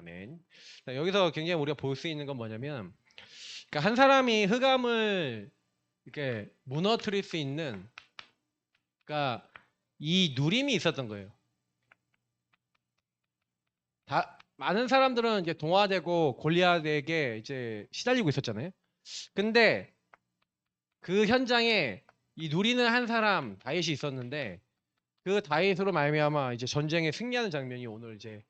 아멘. 자, 여기서 굉장히 우리가 볼 수 있는 건 뭐냐면, 그러니까 한 사람이 흑암을 이렇게 무너뜨릴 수 있는, 그러니까 이 누림이 있었던 거예요. 많은 사람들은 이제 동화되고 골리앗에게 이제 시달리고 있었잖아요. 근데 그 현장에 이 누리는 한 사람 다윗이 있었는데, 그 다윗으로 말미암아 이제 전쟁에 승리하는 장면이 오늘 이제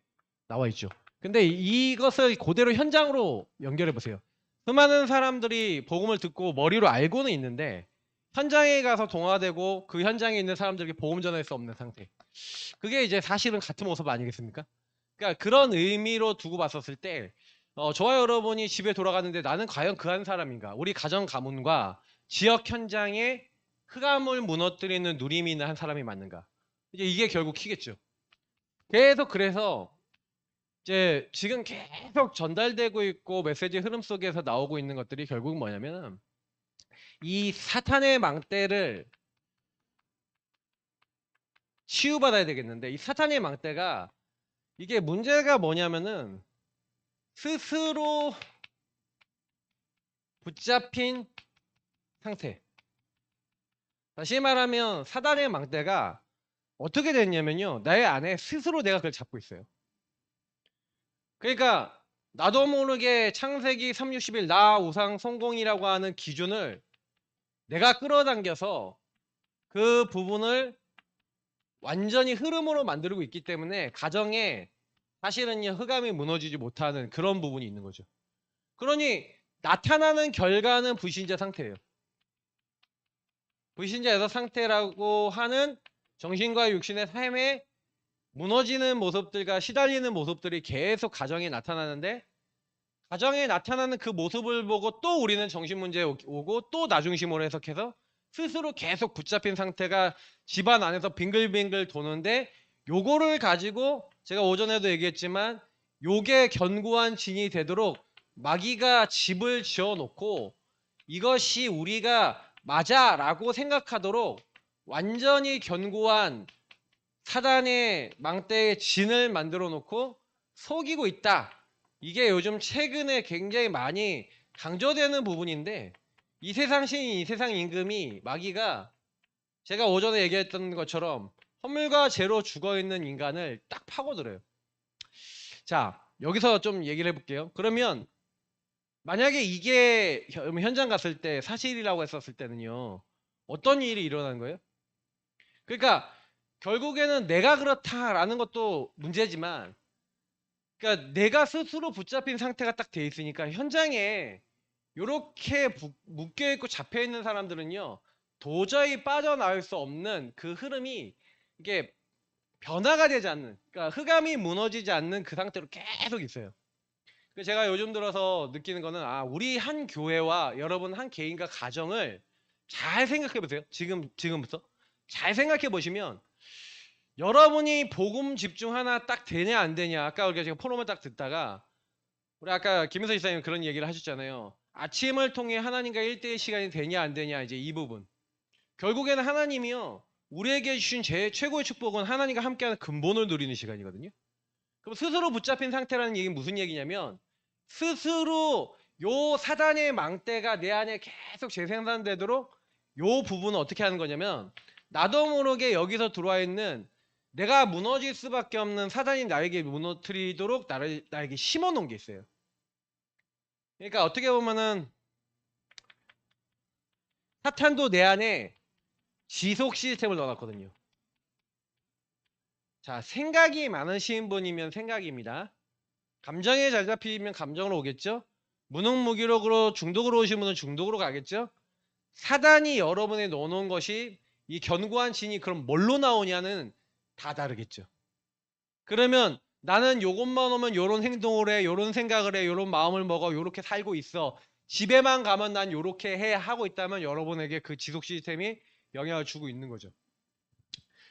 나와 있죠. 근데 이것을 그대로 현장으로 연결해 보세요. 수많은 사람들이 복음을 듣고 머리로 알고는 있는데 현장에 가서 동화되고 그 현장에 있는 사람들에게 복음 전할 수 없는 상태. 그게 이제 사실은 같은 모습 아니겠습니까? 그러니까 그런 의미로 두고 봤었을 때 저와 여러분이 집에 돌아가는데 나는 과연 그 한 사람인가? 우리 가정 가문과 지역 현장에 흑암을 무너뜨리는 누림이 있는 한 사람이 맞는가? 이제 이게 결국 키겠죠. 계속 그래서 이제 지금 계속 전달되고 있고 메시지 흐름 속에서 나오고 있는 것들이 결국 뭐냐면 이 사탄의 망대를 치유받아야 되겠는데 이 사탄의 망대가 이게 문제가 뭐냐면은 스스로 붙잡힌 상태. 다시 말하면 사단의 망대가 어떻게 됐냐면요. 나의 안에 스스로 내가 그걸 잡고 있어요. 그러니까 나도 모르게 창세기 360일 나 우상 성공이라고 하는 기준을 내가 끌어당겨서 그 부분을 완전히 흐름으로 만들고 있기 때문에 가정에 사실은요 흑암이 무너지지 못하는 그런 부분이 있는 거죠. 그러니 나타나는 결과는 불신자 상태예요. 불신자 여섯 상태라고 하는 정신과 육신의 삶에 무너지는 모습들과 시달리는 모습들이 계속 가정에 나타나는데 가정에 나타나는 그 모습을 보고 또 우리는 정신 문제에 오고 또 나중심으로 해석해서 스스로 계속 붙잡힌 상태가 집안 안에서 빙글빙글 도는데 요거를 가지고 제가 오전에도 얘기했지만 요게 견고한 진이 되도록 마귀가 집을 지어 놓고 이것이 우리가 맞아라고 생각하도록 완전히 견고한 사단의 망대의 진을 만들어 놓고 속이고 있다. 이게 요즘 최근에 굉장히 많이 강조되는 부분인데 이 세상 신인, 이 세상 임금이 마귀가 제가 오전에 얘기했던 것처럼 허물과 죄로 죽어있는 인간을 딱 파고들어요. 자, 여기서 좀 얘기를 해볼게요. 그러면 만약에 이게 현장 갔을 때 사실이라고 했었을 때는요. 어떤 일이 일어나는 거예요? 그러니까 결국에는 내가 그렇다라는 것도 문제지만 그러니까 내가 스스로 붙잡힌 상태가 딱 돼 있으니까 현장에 이렇게 묶여 있고 잡혀 있는 사람들은요 도저히 빠져나올 수 없는 그 흐름이 이게 변화가 되지 않는 그러니까 흑암이 무너지지 않는 그 상태로 계속 있어요. 그래서 제가 요즘 들어서 느끼는 거는 우리 한 교회와 여러분 한 개인과 가정을 잘 생각해 보세요. 지금부터 잘 생각해 보시면 여러분이 복음 집중 하나 딱 되냐 안 되냐 아까 우리가 지금 포럼을 딱 듣다가 우리 아까 김민서 지사님 그런 얘기를 하셨잖아요. 아침을 통해 하나님과 1대1 시간이 되냐 안 되냐 이제 이 부분. 결국에는 하나님이요. 우리에게 주신 제 최고의 축복은 하나님과 함께하는 근본을 누리는 시간이거든요. 그럼 스스로 붙잡힌 상태라는 얘기는 무슨 얘기냐면 스스로 요 사단의 망대가 내 안에 계속 재생산되도록 요 부분은 어떻게 하는 거냐면 나도 모르게 여기서 들어와 있는 내가 무너질 수밖에 없는 사단이 나에게 무너뜨리도록 나에게 심어 놓은 게 있어요. 그러니까 어떻게 보면은 사탄도 내 안에 지속 시스템을 넣어놨거든요. 자, 생각이 많으신 분이면 생각입니다. 감정에 잘 잡히면 감정으로 오겠죠? 무능무기력으로 중독으로 오신 분은 중독으로 가겠죠? 사단이 여러분에 넣어놓은 것이 이 견고한 진이 그럼 뭘로 나오냐는 다 다르겠죠. 그러면 나는 요것만 오면 요런 행동을 해, 요런 생각을 해, 요런 마음을 먹어, 요렇게 살고 있어. 집에만 가면 난 요렇게 해 하고 있다면 여러분에게 그 지속 시스템이 영향을 주고 있는 거죠.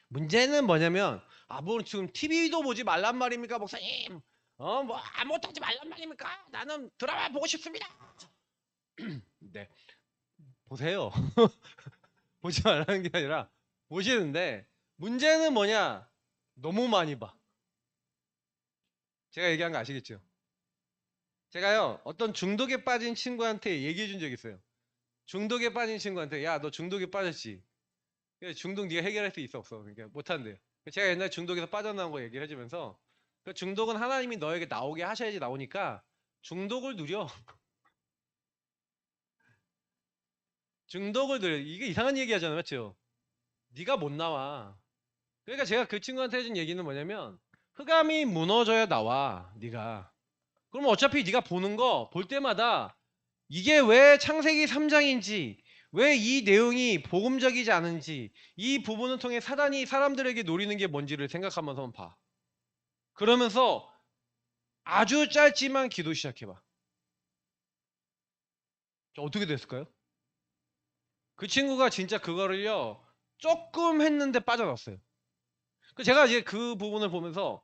문제는 뭐냐면 뭐 지금 TV도 보지 말란 말입니까 목사님? 뭐 아무것도 하지 말란 말입니까? 나는 드라마 보고 싶습니다. 네, 보세요. 보지 말라는 게 아니라 보시는데 문제는 뭐냐? 너무 많이 봐. 제가 얘기한 거 아시겠죠? 제가요 어떤 중독에 빠진 친구한테 얘기해 준 적 있어요. 중독에 빠진 친구한테 야 너 중독에 빠졌지? 그래서 중독 네가 해결할 수 있어 없어? 그러니까 못한대요. 제가 옛날 중독에서 빠져나온 거 얘기를 해주면서 그 중독은 하나님이 너에게 나오게 하셔야지 나오니까 중독을 누려. 중독을 누려. 이게 이상한 얘기 하잖아요. 맞죠? 네가 못 나와. 그러니까 제가 그 친구한테 해준 얘기는 뭐냐면 흑암이 무너져야 나와 네가. 그럼 어차피 네가 보는 거 볼 때마다 이게 왜 창세기 3장인지 왜 이 내용이 복음적이지 않은지 이 부분을 통해 사단이 사람들에게 노리는 게 뭔지를 생각하면서 봐. 그러면서 아주 짧지만 기도 시작해봐. 어떻게 됐을까요? 그 친구가 진짜 그거를요 조금 했는데 빠져났어요. 제가 이제 그 부분을 보면서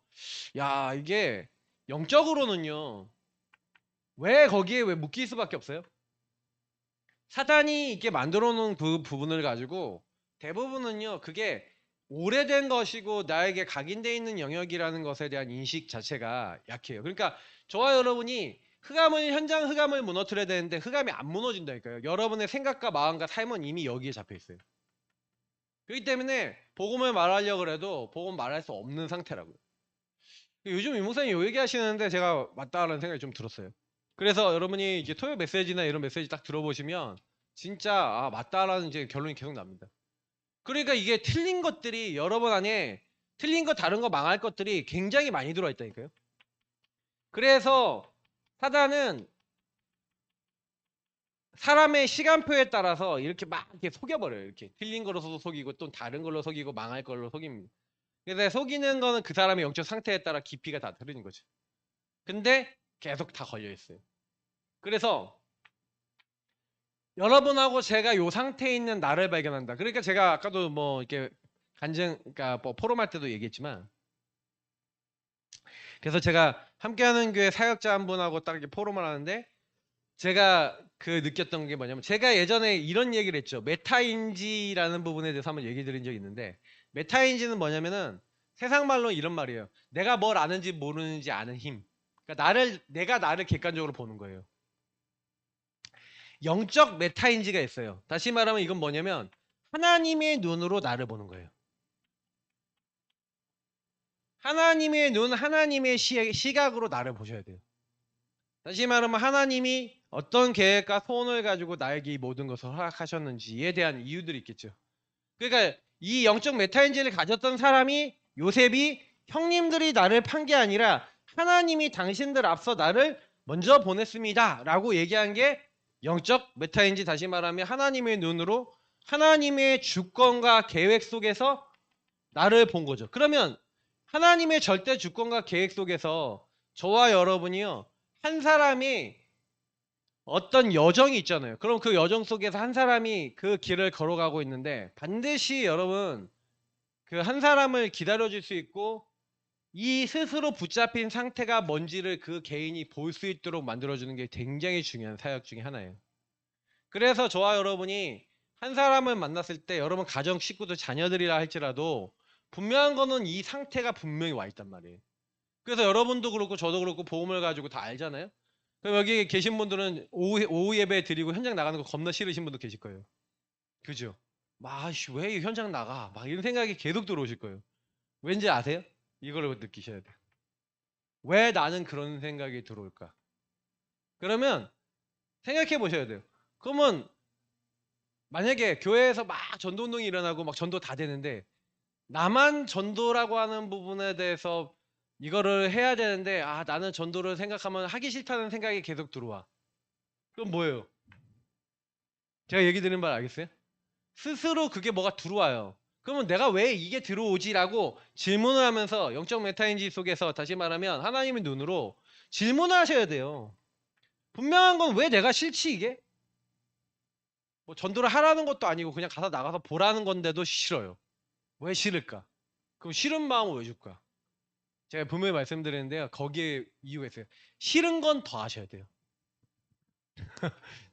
야 이게 영적으로는요 왜 거기에 왜 묶일 수밖에 없어요? 사단이 이렇게 만들어 놓은 그 부분을 가지고 대부분은요 그게 오래된 것이고 나에게 각인되어 있는 영역이라는 것에 대한 인식 자체가 약해요. 그러니까 저와 여러분이 현장 흑암을 무너뜨려야 되는데 흑암이 안 무너진다니까요. 여러분의 생각과 마음과 삶은 이미 여기에 잡혀 있어요. 그렇기 때문에 복음을 말하려고 해도 복음 말할 수 없는 상태라고요. 요즘 이 목사님 요 얘기하시는데 제가 맞다라는 생각이 좀 들었어요. 그래서 여러분이 이제 토요 메시지나 이런 메시지 딱 들어보시면 진짜 아 맞다라는 이제 결론이 계속 납니다. 그러니까 이게 틀린 것들이 여러분 안에 틀린 거 다른 거 망할 것들이 굉장히 많이 들어와 있다니까요. 그래서 사단은 사람의 시간표에 따라서 이렇게 막 이렇게 속여버려요. 이렇게 틀린 걸로서도 속이고 또 다른 걸로 속이고 망할 걸로 속입니다. 그래서 속이는 거는 그 사람의 영적 상태에 따라 깊이가 다 다른 거죠. 근데 계속 다 걸려 있어요. 그래서 여러분하고 제가 요 상태에 있는 나를 발견한다. 그러니까 제가 아까도 뭐 이렇게 그러니까 뭐 포럼할 때도 얘기했지만, 그래서 제가 함께하는 교회 사역자 한 분하고 딱 이렇게 포럼을 하는데, 제가 그 느꼈던 게 뭐냐면, 제가 예전에 이런 얘기를 했죠. 메타인지라는 부분에 대해서 한번 얘기 드린 적이 있는데, 메타인지는 뭐냐면은 세상 말로 이런 말이에요. 내가 뭘 아는지 모르는지 아는 힘. 그러니까 내가 나를 객관적으로 보는 거예요. 영적 메타인지가 있어요. 다시 말하면 이건 뭐냐면 하나님의 눈으로 나를 보는 거예요. 하나님의 눈, 하나님의 시각으로 나를 보셔야 돼요. 다시 말하면 하나님이 어떤 계획과 소원을 가지고 나에게 이 모든 것을 허락하셨는지에 대한 이유들이 있겠죠. 그러니까 이 영적 메타인지를 가졌던 사람이 요셉이 형님들이 나를 판 게 아니라 하나님이 당신들 앞서 나를 먼저 보냈습니다 라고 얘기한 게 영적 메타인지, 다시 말하면 하나님의 눈으로 하나님의 주권과 계획 속에서 나를 본 거죠. 그러면 하나님의 절대 주권과 계획 속에서 저와 여러분이요 한 사람이 어떤 여정이 있잖아요. 그럼 그 여정 속에서 한 사람이 그 길을 걸어가고 있는데 반드시 여러분 그 한 사람을 기다려줄 수 있고 이 스스로 붙잡힌 상태가 뭔지를 그 개인이 볼 수 있도록 만들어주는 게 굉장히 중요한 사역 중에 하나예요. 그래서 저와 여러분이 한 사람을 만났을 때 여러분 가정 식구들 자녀들이라 할지라도 분명한 거는 이 상태가 분명히 와 있단 말이에요. 그래서 여러분도 그렇고 저도 그렇고 복음을 가지고 다 알잖아요. 그럼 여기 계신 분들은 오후 예배 드리고 현장 나가는 거 겁나 싫으신 분도 계실 거예요. 그죠? 왜 현장 나가? 막 이런 생각이 계속 들어오실 거예요. 왠지 아세요? 이거를 느끼셔야 돼요. 왜 나는 그런 생각이 들어올까? 그러면 생각해 보셔야 돼요. 그러면 만약에 교회에서 막 전도운동이 일어나고 막 전도 다 되는데 나만 전도라고 하는 부분에 대해서 이거를 해야 되는데 나는 전도를 생각하면 하기 싫다는 생각이 계속 들어와. 그럼 뭐예요? 제가 얘기 드리는 말 알겠어요? 스스로 그게 뭐가 들어와요. 그러면 내가 왜 이게 들어오지라고 질문을 하면서 영적 메타인지 속에서 다시 말하면 하나님의 눈으로 질문을 하셔야 돼요. 분명한 건 왜 내가 싫지 이게? 뭐 전도를 하라는 것도 아니고 그냥 가서 나가서 보라는 건데도 싫어요. 왜 싫을까? 그럼 싫은 마음을 왜 줄까? 제가 분명히 말씀드리는데요. 거기에 이유가 있어요. 싫은 건 더 하셔야 돼요.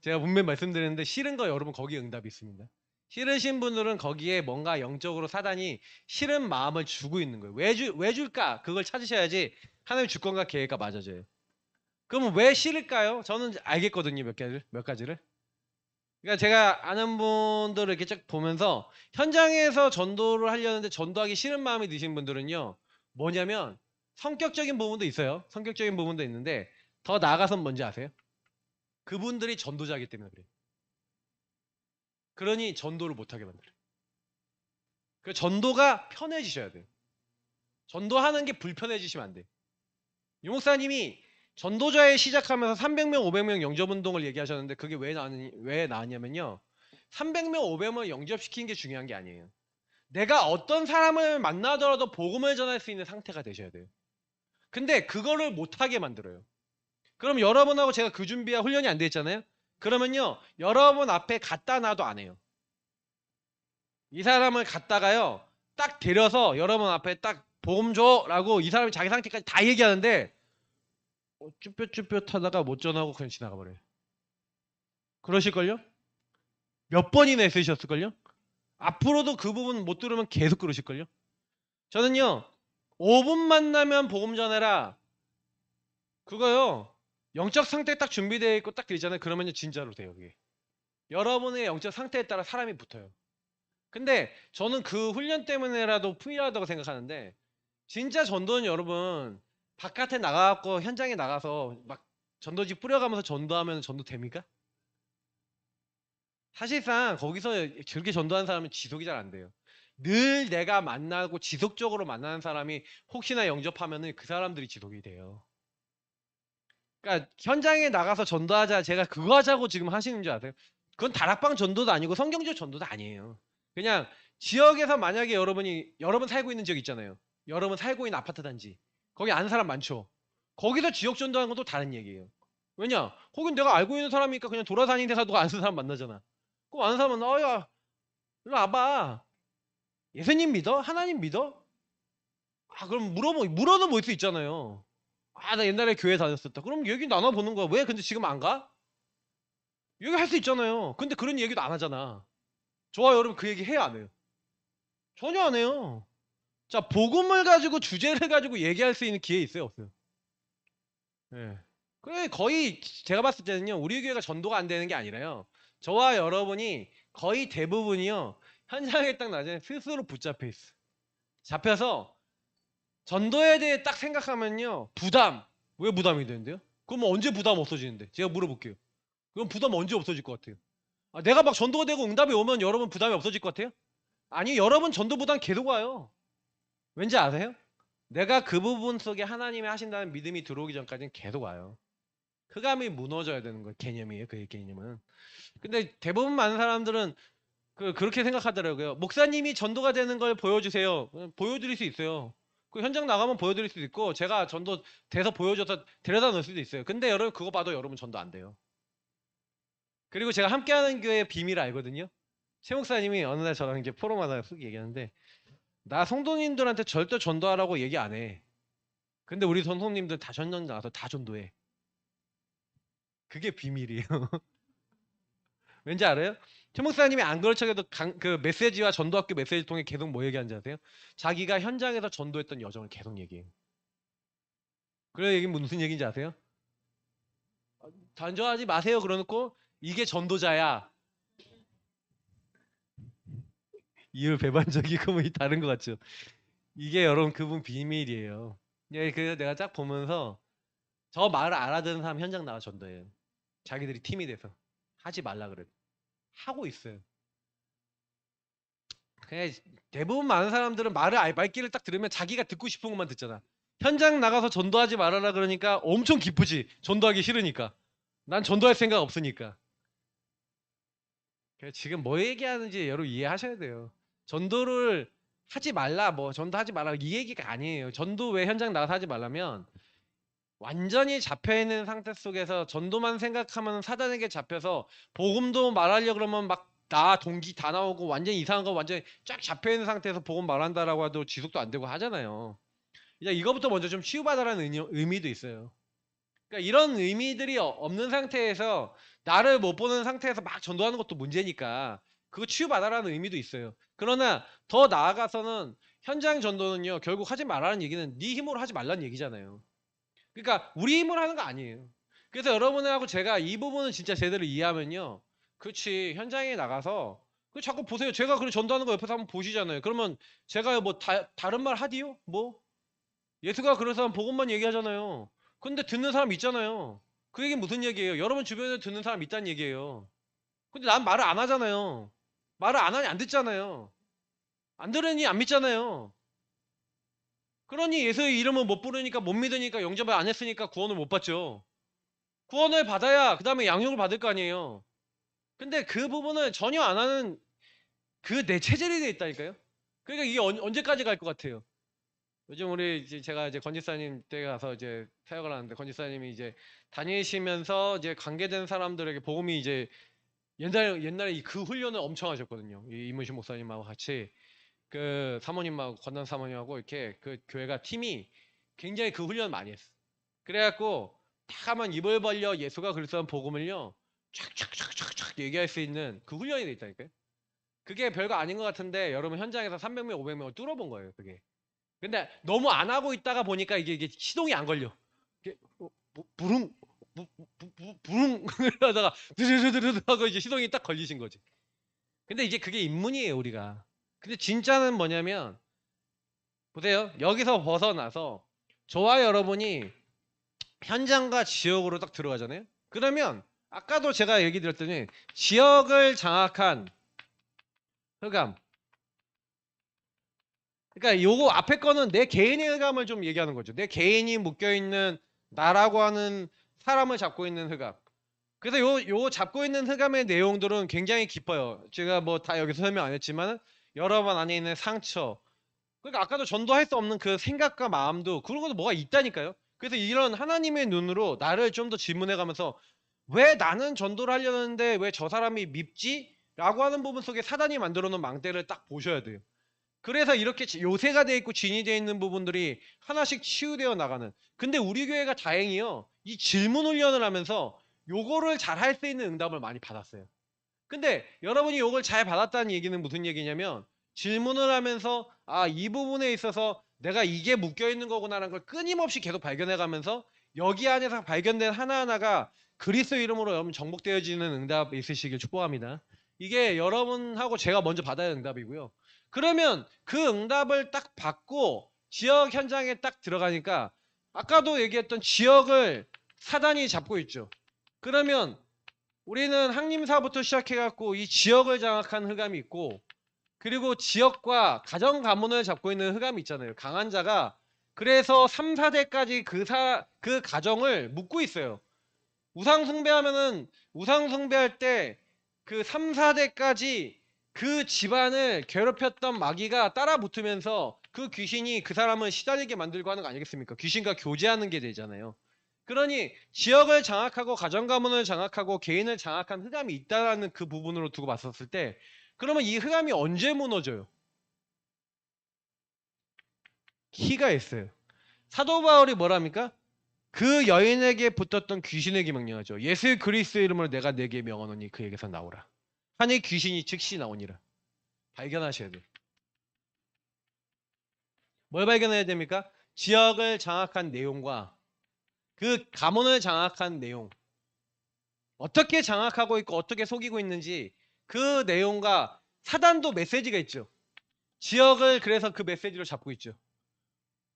제가 분명히 말씀드리는데 싫은 거 여러분 거기에 응답이 있습니다. 싫으신 분들은 거기에 뭔가 영적으로 사단이 싫은 마음을 주고 있는 거예요. 왜 줄까? 그걸 찾으셔야지 하나님의 주권과 계획과 맞아져요. 그러면 왜 싫을까요? 저는 알겠거든요. 몇 가지를. 그러니까 제가 아는 분들을 이렇게 쭉 보면서 현장에서 전도를 하려는데 전도하기 싫은 마음이 드신 분들은요. 뭐냐면 성격적인 부분도 있어요. 성격적인 부분도 있는데 더 나아가선 뭔지 아세요? 그분들이 전도자이기 때문에 그래요. 그러니 전도를 못하게 만들어요. 그 전도가 편해지셔야 돼요. 전도하는 게 불편해지시면 안 돼요. 유 목사님이 전도자에 시작하면서 300명, 500명 영접운동을 얘기하셨는데 그게 왜 나왔냐면요. 300명, 500명 영접시키는 게 중요한 게 아니에요. 내가 어떤 사람을 만나더라도 복음을 전할 수 있는 상태가 되셔야 돼요. 근데 그거를 못하게 만들어요. 그럼 여러분하고 제가 그 준비와 훈련이 안 돼 있잖아요. 그러면요. 여러분 앞에 갖다 놔도 안 해요. 이 사람을 갖다가요. 딱 데려서 여러분 앞에 딱 복음 줘라고 이 사람이 자기 상태까지 다 얘기하는데 쭈뼛쭈뼛 하다가 못 전하고 그냥 지나가 버려요. 그러실걸요? 몇 번이나 했으셨을걸요? 앞으로도 그 부분 못 들으면 계속 그러실걸요? 저는요. 5분 만나면 복음 전해라. 그거요. 영적 상태 딱 준비되어 있고 딱 되잖아요. 그러면요 진짜로 돼요. 그게. 여러분의 영적 상태에 따라 사람이 붙어요. 근데 저는 그 훈련 때문에라도 풍요하다고 생각하는데 진짜 전도는 여러분 바깥에 나가갖고 현장에 나가서 막 전도지 뿌려가면서 전도하면 전도 됩니까? 사실상 거기서 저렇게 전도하는 사람은 지속이 잘 안 돼요. 늘 내가 만나고 지속적으로 만나는 사람이 혹시나 영접하면은 그 사람들이 지속이 돼요. 그러니까 현장에 나가서 전도하자 제가 그거 하자고 지금 하시는 줄 아세요? 그건 다락방 전도도 아니고 성경적 전도도 아니에요. 그냥 지역에서 만약에 여러분 살고 있는 지역 있잖아요. 여러분 살고 있는 아파트 단지 거기 아는 사람 많죠. 거기서 지역 전도하는 것도 다른 얘기예요. 왜냐? 거긴 내가 알고 있는 사람이니까 그냥 돌아다니는 데서 누가 아는 사람 만나잖아. 그 아는 사람은 야 일로 와봐. 예수님 믿어? 하나님 믿어? 아 그럼 물어도 볼 수 있잖아요. 아 나 옛날에 교회 다녔었다. 그럼 얘기 나눠보는 거야. 왜 근데 지금 안 가? 얘기할 수 있잖아요. 근데 그런 얘기도 안 하잖아. 좋아요 여러분 그 얘기 해야 안 해요? 전혀 안 해요. 자 복음을 가지고 주제를 가지고 얘기할 수 있는 기회 있어요 없어요? 예. 그래 거의 제가 봤을 때는요 우리 교회가 전도가 안 되는 게 아니라요 저와 여러분이 거의 대부분이요 현장에 딱 나중에 스스로 붙잡혀 있어. 잡혀서 전도에 대해 딱 생각하면요 부담. 왜 부담이 되는데요? 그럼 언제 부담 없어지는데? 제가 물어볼게요. 그럼 부담 언제 없어질 것 같아요? 아, 내가 막 전도가 되고 응답이 오면 여러분 부담이 없어질 것 같아요? 아니 여러분 전도 부담 계속 와요. 왠지 아세요? 내가 그 부분 속에 하나님이 하신다는 믿음이 들어오기 전까지는 계속 와요. 흑암이 무너져야 되는 거예요. 개념이에요. 그 개념은. 근데 대부분 많은 사람들은 그렇게 생각하더라고요. 목사님이 전도가 되는 걸 보여주세요. 보여드릴 수 있어요. 그 현장 나가면 보여드릴 수도 있고 제가 전도 돼서 보여줘서 데려다 놓을 수도 있어요. 근데 여러분 그거 봐도 여러분 전도 안 돼요. 그리고 제가 함께하는 교회의 비밀을 알거든요. 최 목사님이 어느 날 저랑 이제 포럼하다가 쓱 얘기하는데 나 성도님들한테 절대 전도하라고 얘기 안 해. 근데 우리 성도님들 다 전장 나가서 다 전도해. 그게 비밀이에요. 왠지 알아요? 최 목사님이 안 그럴 척해도 그 메시지와 전도학교 메시지 통해 계속 뭐 얘기하는지 아세요? 자기가 현장에서 전도했던 여정을 계속 얘기해요. 그래 얘기 무슨 얘기인지 아세요? 전도하지 마세요 그러놓고 이게 전도자야. 이율 배반적이고 뭐 다른 것 같죠. 이게 여러분 그분 비밀이에요. 예, 그래서 내가 쫙 보면서 저 말을 알아듣는 사람 현장 나와 전도해요. 자기들이 팀이 돼서 하지 말라 그래. 하고 있어요. 그냥 대부분 많은 사람들은 말귀를 딱 들으면 자기가 듣고 싶은 것만 듣잖아. 현장 나가서 전도하지 말아라 그러니까 엄청 기쁘지. 전도하기 싫으니까. 난 전도할 생각 없으니까. 지금 뭐 얘기하는지 여러분 이해하셔야 돼요. 전도를 하지 말라, 뭐 전도하지 말라 이 얘기가 아니에요. 전도 왜 현장 나가서 하지 말라면 완전히 잡혀있는 상태 속에서 전도만 생각하면 사단에게 잡혀서 복음도 말하려고 그러면 막 나 동기 다 나오고 완전 이상한 거 완전히 쫙 잡혀있는 상태에서 복음 말한다라고 해도 지속도 안 되고 하잖아요. 이제 이거부터 먼저 좀 치유받아라는 의미도 있어요. 그러니까 이런 의미들이 없는 상태에서 나를 못 보는 상태에서 막 전도하는 것도 문제니까 그거 치유받아라는 의미도 있어요. 그러나 더 나아가서는 현장 전도는요 결국 하지 말라는 얘기는 네 힘으로 하지 말라는 얘기잖아요. 그러니까 우리 힘으로 하는 거 아니에요. 그래서 여러분하고 제가 이 부분을 진짜 제대로 이해하면요. 그렇지. 현장에 나가서 그 자꾸 보세요. 제가 그렇게 전도하는 거 옆에서 한번 보시잖아요. 그러면 제가 뭐 다른 말 하디요? 뭐 예수가 그래서 복음만 얘기하잖아요. 근데 듣는 사람 있잖아요. 그 얘기 무슨 얘기예요? 여러분 주변에 듣는 사람 있다는 얘기예요. 근데 난 말을 안 하잖아요. 말을 안 하니 안 듣잖아요. 안 들으니 안 믿잖아요. 그러니 예수의 이름을 못 부르니까 못 믿으니까 영접을 안 했으니까 구원을 못 받죠. 구원을 받아야 그 다음에 양육을 받을 거 아니에요. 근데 그 부분을 전혀 안 하는 그 내 체질이 돼 있다니까요. 그러니까 이게 언제까지 갈 것 같아요. 요즘 우리 이제 제가 이제 건지사님 댁에 가서 이제 사역을 하는데 건지사님이 이제 다니시면서 이제 관계된 사람들에게 복음이 이제 옛날에 그 훈련을 엄청 하셨거든요. 이 이문신 목사님하고 같이 그 사모님하고 건단 사모님하고 이렇게 그 교회가 팀이 굉장히 그 훈련을 많이 했어. 그래갖고 딱 하면 입을 벌려 예수가 그리스도는 복음을요 촥촥촥촥촥 얘기할 수 있는 그 훈련이 돼 있다니까요. 그게 별거 아닌 것 같은데 여러분 현장에서 300명 500명을 뚫어본 거예요. 그게. 근데 너무 안 하고 있다가 보니까 이게 시동이 안 걸려. 이게 부릉 부릉 하다가 드르르르 하고 이제 시동이 딱 걸리신 거지. 근데 이제 그게 입문이에요 우리가. 근데 진짜는 뭐냐면 보세요. 여기서 벗어나서 저와 여러분이 현장과 지역으로 딱 들어가잖아요. 그러면 아까도 제가 얘기 드렸더니 지역을 장악한 흑암. 그러니까 요거 앞에 거는 내 개인의 흑암을 좀 얘기하는 거죠. 내 개인이 묶여있는 나라고 하는 사람을 잡고 있는 흑암. 그래서 요 잡고 있는 흑암의 내용들은 굉장히 깊어요. 제가 뭐 다 여기서 설명 안 했지만 여러분 안에 있는 상처. 그러니까 아까도 전도할 수 없는 그 생각과 마음도 그런 것도 뭐가 있다니까요. 그래서 이런 하나님의 눈으로 나를 좀 더 질문해 가면서 왜 나는 전도를 하려는데 왜 저 사람이 밉지? 라고 하는 부분 속에 사단이 만들어 놓은 망대를 딱 보셔야 돼요. 그래서 이렇게 요새가 돼 있고 진이 돼 있는 부분들이 하나씩 치유되어 나가는. 근데 우리 교회가 다행히요. 이 질문 훈련을 하면서 요거를 잘 할 수 있는 응답을 많이 받았어요. 근데 여러분이 요걸 잘 받았다는 얘기는 무슨 얘기냐면 질문을 하면서 아, 이 부분에 있어서 내가 이게 묶여 있는 거구나라는 걸 끊임없이 계속 발견해 가면서 여기 안에서 발견된 하나하나가 그리스도 이름으로 여러분 정복되어지는 응답이 있으시길 축복합니다. 이게 여러분하고 제가 먼저 받아야 하는 응답이고요. 그러면 그 응답을 딱 받고 지역 현장에 딱 들어가니까 아까도 얘기했던 지역을 사단이 잡고 있죠. 그러면 우리는 항림사부터 시작해갖고 이 지역을 장악한 흑암이 있고 그리고 지역과 가정 가문을 잡고 있는 흑암이 있잖아요. 강한 자가 그래서 3, 4대까지 그 가정을 묶고 있어요. 우상 숭배하면은 우상 숭배할 때 그 3, 4대까지 그 집안을 괴롭혔던 마귀가 따라 붙으면서 그 귀신이 그 사람을 시달리게 만들고 하는 거 아니겠습니까? 귀신과 교제하는 게 되잖아요. 그러니 지역을 장악하고 가정 가문을 장악하고 개인을 장악한 흑암이 있다라는 그 부분으로 두고 봤었을 때 그러면 이 흑암이 언제 무너져요? 키가 있어요. 사도 바울이 뭐랍니까? 그 여인에게 붙었던 귀신에게 명령하죠. 예수 그리스도 이름으로 내가 내게 명하노니 그에게서 나오라. 하니 귀신이 즉시 나오니라. 발견하셔야 돼요. 뭘 발견해야 됩니까? 지역을 장악한 내용과 그 가문을 장악한 내용. 어떻게 장악하고 있고 어떻게 속이고 있는지 그 내용과 사단도 메시지가 있죠. 지역을 그래서 그 메시지로 잡고 있죠.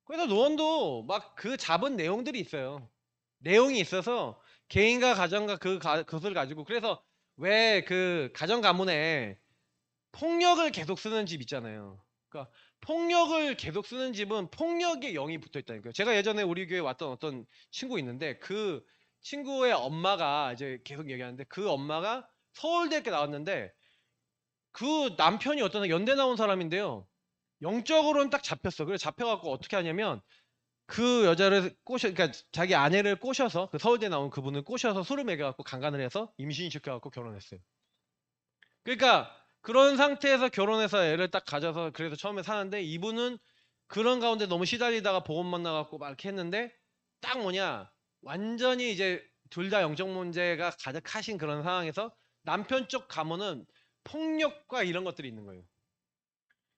그래서 노원도 막 그 잡은 내용들이 있어요. 내용이 있어서 개인과 가정과 그것을 가지고 그래서 왜 그 가정 가문에 폭력을 계속 쓰는 집 있잖아요. 그러니까 폭력을 계속 쓰는 집은 폭력의 영이 붙어 있다니까요. 제가 예전에 우리 교회 왔던 어떤 친구 있는데 그 친구의 엄마가 이제 계속 얘기하는데 그 엄마가 서울대학교 나왔는데 그 남편이 어떤 연대 나온 사람인데요. 영적으로는 딱 잡혔어. 그래서 잡혀갖고 어떻게 하냐면 그 여자를 그러니까 자기 아내를 꼬셔서 그 서울대 나온 그분을 꼬셔서 술을 먹여갖고 강간을 해서 임신시켜갖고 결혼했어요. 그러니까 그런 상태에서 결혼해서 애를 딱 가져서 그래서 처음에 사는데 이분은 그런 가운데 너무 시달리다가 복음 만나갖고 막 이렇게 했는데 딱 뭐냐 완전히 이제 둘 다 영적 문제가 가득하신 그런 상황에서 남편 쪽 가문은 폭력과 이런 것들이 있는 거예요.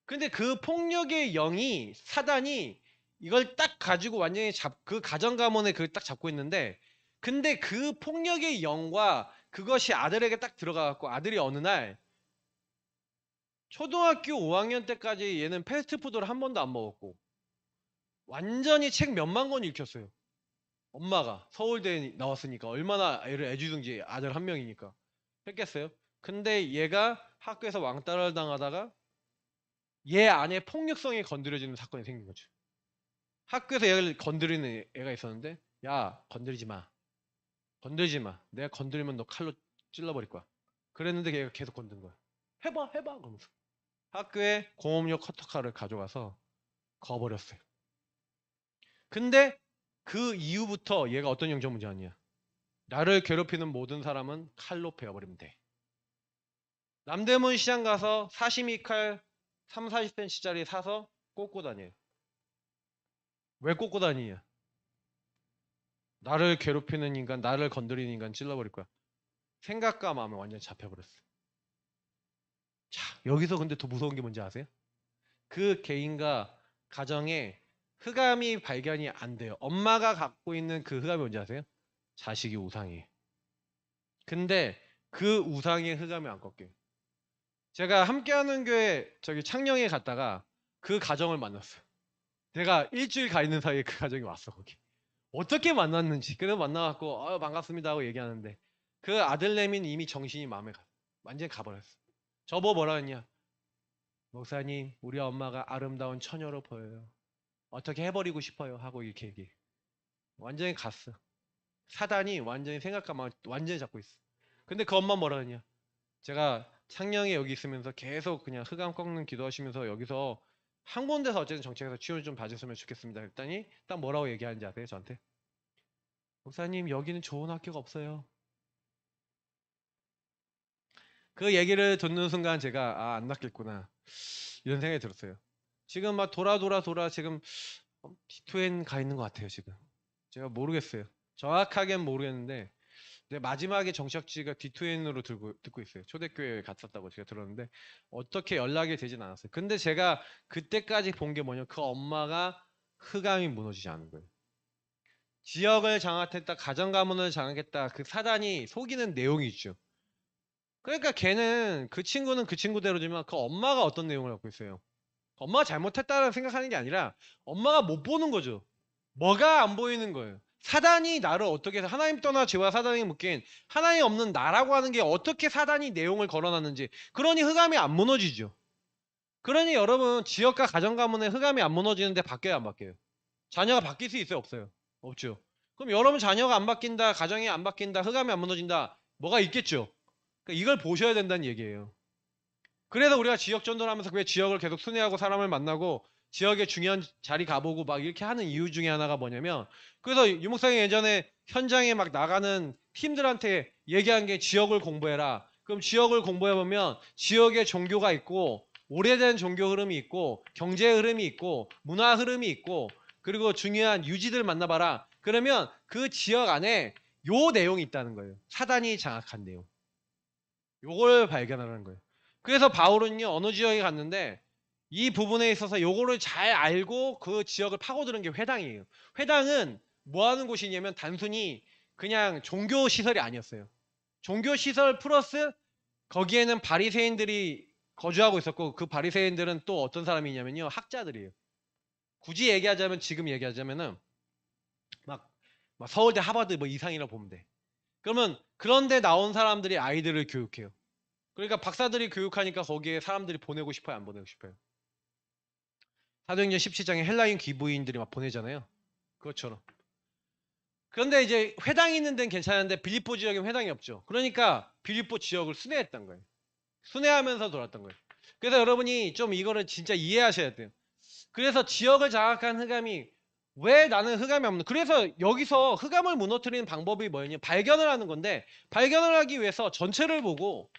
근데 그 폭력의 영이 사단이 이걸 딱 가지고 완전히 그 가정 가문에 그걸 딱 잡고 있는데 근데 그 폭력의 영과 그것이 아들에게 딱 들어가갖고 아들이 어느 날 초등학교 5학년 때까지 얘는 패스트푸드를 한 번도 안 먹었고 완전히 책 몇만 권 읽혔어요. 엄마가 서울대에 나왔으니까 얼마나 애를 애주든지 아들 한 명이니까 했겠어요. 근데 얘가 학교에서 왕따를 당하다가 얘 안에 폭력성이 건드려지는 사건이 생긴 거죠. 학교에서 얘를 건드리는 애가 있었는데 야 건드리지 마. 건들지 마. 내가 건드리면 너 칼로 찔러버릴 거야. 그랬는데 걔가 계속 건든 거야. 해봐 해봐 그러면서 학교에 공업용 커터칼을 가져가서 거버렸어요. 근데 그 이후부터 얘가 어떤 영적 문제 아니야. 나를 괴롭히는 모든 사람은 칼로 베어버리면 돼. 남대문 시장 가서 사시미 칼 3, 40cm짜리 사서 꽂고 다녀요. 왜 꽂고 다니냐? 나를 괴롭히는 인간, 나를 건드리는 인간 찔러버릴 거야. 생각과 마음에 완전히 잡혀버렸어. 자, 여기서 근데 더 무서운 게 뭔지 아세요? 그 개인과 가정에 흑암이 발견이 안 돼요. 엄마가 갖고 있는 그 흑암이 뭔지 아세요? 자식이 우상이에요. 근데 그 우상의 흑암이 안 꺾여요. 제가 함께하는 교회 저기 창녕에 갔다가 그 가정을 만났어요. 내가 일주일 가 있는 사이에 그 가정이 왔어 거기. 어떻게 만났는지. 그래서 만나갖고 반갑습니다 하고 얘기하는데 그 아들내미는 이미 정신이 마음에 가. 완전히 가버렸어. 저보고 뭐라 했냐. 목사님 우리 엄마가 아름다운 처녀로 보여요. 어떻게 해버리고 싶어요 하고 이렇게 얘기해. 완전히 갔어. 사단이 완전히 생각과 마음 완전히 잡고 있어. 근데 그 엄마 뭐라 하냐. 제가 창녕에 여기 있으면서 계속 그냥 흑암 꺾는 기도하시면서 여기서 한 군데서 어쨌든 정책에서 치유 좀 봐줬으면 좋겠습니다. 그랬더니 딱 뭐라고 얘기하는지 아세요? 저한테. 목사님 여기는 좋은 학교가 없어요. 그 얘기를 듣는 순간 제가 안 낫겠구나 이런 생각이 들었어요. 지금 막 돌아 지금 D2N 가 있는 것 같아요 지금. 제가 모르겠어요. 정확하게는 모르겠는데 마지막에 정착지가 D2N으로 듣고 있어요. 초대교회에 갔었다고 제가 들었는데 어떻게 연락이 되진 않았어요. 근데 제가 그때까지 본 게 뭐냐면 그 엄마가 흑암이 무너지지 않은 거예요. 지역을 장악했다, 가정 가문을 장악했다. 그 사단이 속이는 내용이 있죠. 그러니까 걔는 그 친구는 그 친구대로지만 그 엄마가 어떤 내용을 갖고 있어요. 엄마가 잘못했다고 생각하는 게 아니라 엄마가 못 보는 거죠. 뭐가 안 보이는 거예요. 사단이 나를 어떻게 해서 하나님 떠나 죄와 사단이 묶인 하나님 없는 나라고 하는 게 어떻게 사단이 내용을 걸어놨는지. 그러니 흑암이 안 무너지죠. 그러니 여러분 지역과 가정 가문의 흑암이 안 무너지는데 바뀌어요 안 바뀌어요? 자녀가 바뀔 수 있어요 없어요? 없죠. 그럼 여러분 자녀가 안 바뀐다, 가정이 안 바뀐다, 흑암이 안 무너진다, 뭐가 있겠죠. 그러니까 이걸 보셔야 된다는 얘기예요. 그래서 우리가 지역 전도를 하면서 왜 지역을 계속 순회하고 사람을 만나고 지역에 중요한 자리 가보고 막 이렇게 하는 이유 중에 하나가 뭐냐면, 그래서 유목사님 예전에 현장에 막 나가는 팀들한테 얘기한 게 지역을 공부해라. 그럼 지역을 공부해보면 지역에 종교가 있고 오래된 종교 흐름이 있고 경제 흐름이 있고 문화 흐름이 있고 그리고 중요한 유지들 만나봐라. 그러면 그 지역 안에 요 내용이 있다는 거예요. 사단이 장악한 내용. 요걸 발견하는 거예요. 그래서 바울은요 어느 지역에 갔는데 이 부분에 있어서 요거를 잘 알고 그 지역을 파고드는 게 회당이에요. 회당은 뭐 하는 곳이냐면 단순히 그냥 종교 시설이 아니었어요. 종교 시설 플러스 거기에는 바리새인들이 거주하고 있었고 그 바리새인들은 또 어떤 사람이냐면요 학자들이에요. 굳이 얘기하자면 지금 얘기하자면은 막 서울대 하버드 뭐 이상이라고 보면 돼. 그러면 그런데 나온 사람들이 아이들을 교육해요. 그러니까 박사들이 교육하니까 거기에 사람들이 보내고 싶어요 안 보내고 싶어요? 사도행전 17장에 헬라인 귀부인들이 막 보내잖아요. 그것처럼. 그런데 이제 회당이 있는 데는 괜찮은데 빌립보 지역엔 회당이 없죠. 그러니까 빌립보 지역을 순회했던 거예요. 순회하면서 돌았던 거예요. 그래서 여러분이 좀 이거를 진짜 이해하셔야 돼요. 그래서 지역을 장악한 흑암이 왜 나는 흑암이 없는, 그래서 여기서 흑암을 무너뜨리는 방법이 뭐였냐, 발견을 하는 건데 발견을 하기 위해서 전체를 보고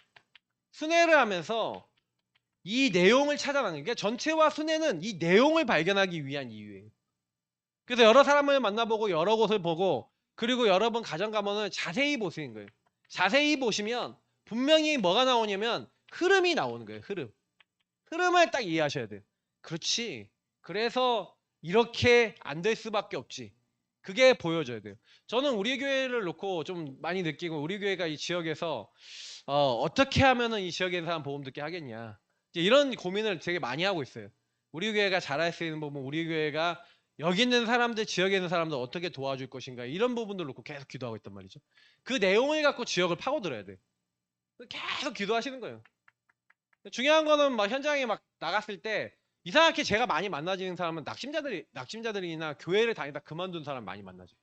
순회를 하면서 이 내용을 찾아가는 게, 전체와 순회는 이 내용을 발견하기 위한 이유예요. 그래서 여러 사람을 만나보고 여러 곳을 보고 그리고 여러분 가정 가문을 자세히 보시는 거예요. 자세히 보시면 분명히 뭐가 나오냐면 흐름이 나오는 거예요. 흐름을 딱 이해하셔야 돼요. 그렇지. 그래서 이렇게 안 될 수밖에 없지. 그게 보여져야 돼요. 저는 우리 교회를 놓고 좀 많이 느끼고 우리 교회가 이 지역에서 어떻게 하면은 이 지역에 있는 사람 보험 듣게 하겠냐. 이제 이런 고민을 되게 많이 하고 있어요. 우리 교회가 잘할 수 있는 부분, 우리 교회가 여기 있는 사람들, 지역에 있는 사람들 어떻게 도와줄 것인가 이런 부분들 놓고 계속 기도하고 있단 말이죠. 그 내용을 갖고 지역을 파고들어야 돼. 계속 기도하시는 거예요. 중요한 거는 막 현장에 막 나갔을 때 이상하게 제가 많이 만나지는 사람은 낙심자들이나 교회를 다니다 그만둔 사람 많이 만나죠.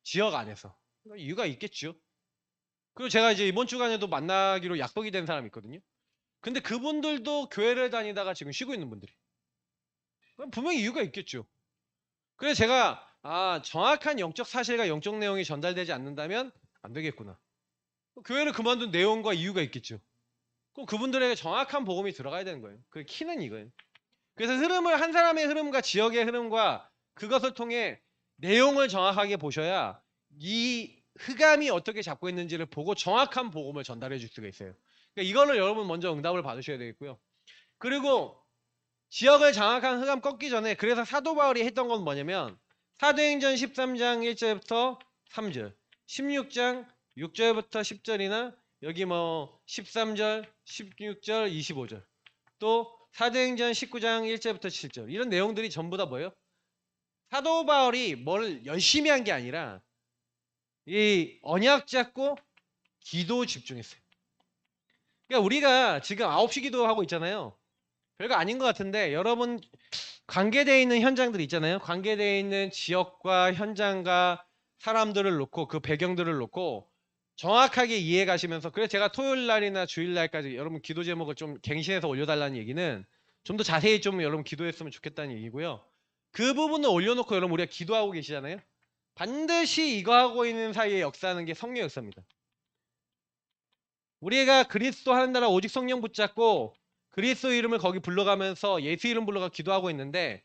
지역 안에서. 이유가 있겠죠. 그리고 제가 이제 이번 주간에도 만나기로 약속이 된 사람이 있거든요. 근데 그분들도 교회를 다니다가 지금 쉬고 있는 분들이. 그럼 분명히 이유가 있겠죠. 그래서 제가 정확한 영적 사실과 영적 내용이 전달되지 않는다면 안 되겠구나. 교회를 그만둔 내용과 이유가 있겠죠. 그럼 그분들에게 정확한 복음이 들어가야 되는 거예요. 그 키는 이거예요. 그래서 흐름을 한 사람의 흐름과 지역의 흐름과 그것을 통해 내용을 정확하게 보셔야 이 흑암이 어떻게 잡고 있는지를 보고 정확한 복음을 전달해 줄 수가 있어요. 그러니까 이거를 여러분 먼저 응답을 받으셔야 되겠고요. 그리고 지역을 장악한 흑암 꺾기 전에 그래서 사도 바울이 했던 건 뭐냐면 사도행전 13장 1절부터 3절 16장 6절부터 10절이나 여기 뭐 13절 16절 25절 또 사도행전 19장 1절부터 7절 이런 내용들이 전부 다 뭐예요? 사도 바울이 뭘 열심히 한 게 아니라 이 언약 잡고 기도 집중했어요. 그러니까 우리가 지금 9시 기도하고 있잖아요. 별거 아닌 것 같은데 여러분 관계되어 있는 현장들이 있잖아요. 관계되어 있는 지역과 현장과 사람들을 놓고 그 배경들을 놓고 정확하게 이해 가시면서 그래서 제가 토요일 날이나 주일 날까지 여러분 기도 제목을 좀 갱신해서 올려달라는 얘기는 좀 더 자세히 좀 여러분 기도했으면 좋겠다는 얘기고요. 그 부분을 올려놓고 여러분 우리가 기도하고 계시잖아요. 반드시 이거 하고 있는 사이에 역사하는 게 성령 역사입니다. 우리가 그리스도 하는 나라 오직 성령 붙잡고 그리스도 이름을 거기 불러가면서 예수 이름 불러가 기도하고 있는데